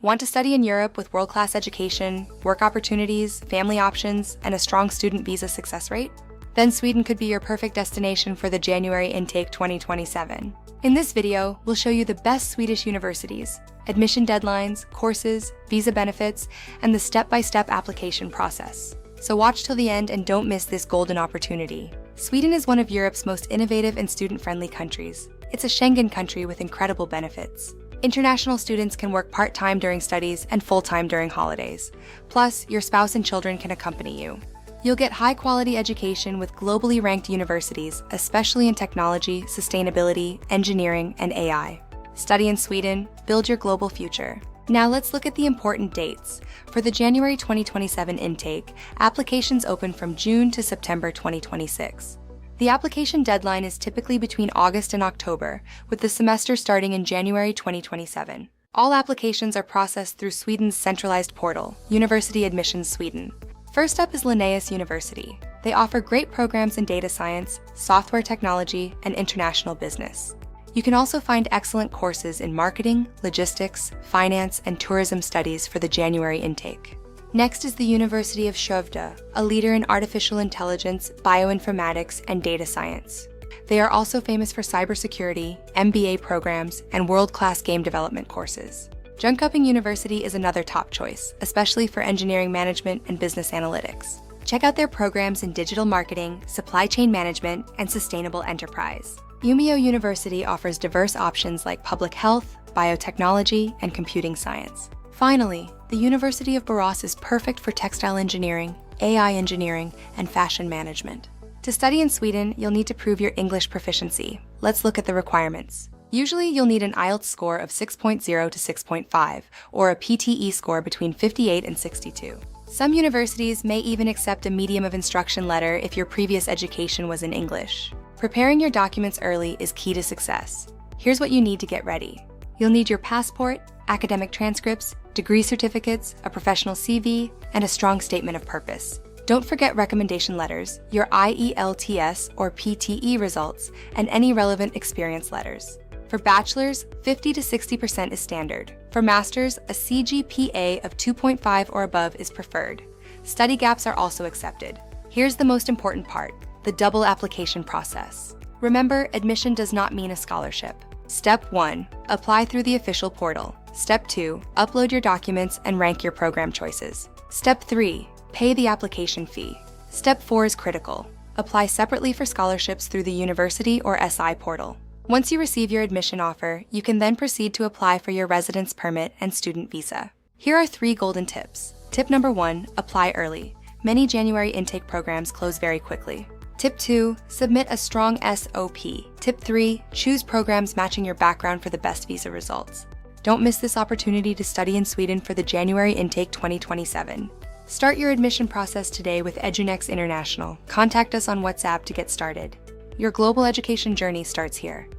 Want to study in Europe with world-class education, work opportunities, family options, and a strong student visa success rate? Then Sweden could be your perfect destination for the January intake 2027. In this video, we'll show you the best Swedish universities, admission deadlines, courses, visa benefits, and the step-by-step application process. So watch till the end and don't miss this golden opportunity. Sweden is one of Europe's most innovative and student-friendly countries. It's a Schengen country with incredible benefits. International students can work part-time during studies and full-time during holidays. Plus, your spouse and children can accompany you. You'll get high-quality education with globally ranked universities, especially in technology, sustainability, engineering, and AI. Study in Sweden, build your global future. Now let's look at the important dates. For the January 2027 intake, applications open from June to September 2026. The application deadline is typically between August and October, with the semester starting in January 2027. All applications are processed through Sweden's centralized portal, University Admissions Sweden. First up is Linnaeus University. They offer great programs in data science, software technology, and international business. You can also find excellent courses in marketing, logistics, finance, and tourism studies for the January intake. Next is the University of Skövde, a leader in artificial intelligence, bioinformatics, and data science. They are also famous for cybersecurity, MBA programs, and world-class game development courses. Jönköping University is another top choice, especially for engineering management and business analytics. Check out their programs in digital marketing, supply chain management, and sustainable enterprise. Umeå University offers diverse options like public health, biotechnology, and computing science. Finally, the University of Borås is perfect for textile engineering, AI engineering, and fashion management. To study in Sweden, you'll need to prove your English proficiency. Let's look at the requirements. Usually, you'll need an IELTS score of 6.0 to 6.5, or a PTE score between 58 and 62. Some universities may even accept a medium of instruction letter if your previous education was in English. Preparing your documents early is key to success. Here's what you need to get ready. You'll need your passport, academic transcripts, degree certificates, a professional CV, and a strong statement of purpose. Don't forget recommendation letters, your IELTS or PTE results, and any relevant experience letters. For bachelors, 50 to 60% is standard. For masters, a CGPA of 2.5 or above is preferred. Study gaps are also accepted. Here's the most important part, the double application process. Remember, admission does not mean a scholarship. Step 1, apply through the official portal. Step 2, upload your documents and rank your program choices. Step 3, pay the application fee. Step 4 is critical. Apply separately for scholarships through the university or SI portal. Once you receive your admission offer, you can then proceed to apply for your residence permit and student visa. Here are 3 golden tips. Tip number 1, apply early. Many January intake programs close very quickly. Tip 2, submit a strong SOP. Tip 3, choose programs matching your background for the best visa results. Don't miss this opportunity to study in Sweden for the January intake 2027. Start your admission process today with Edunex International. Contact us on WhatsApp to get started. Your global education journey starts here.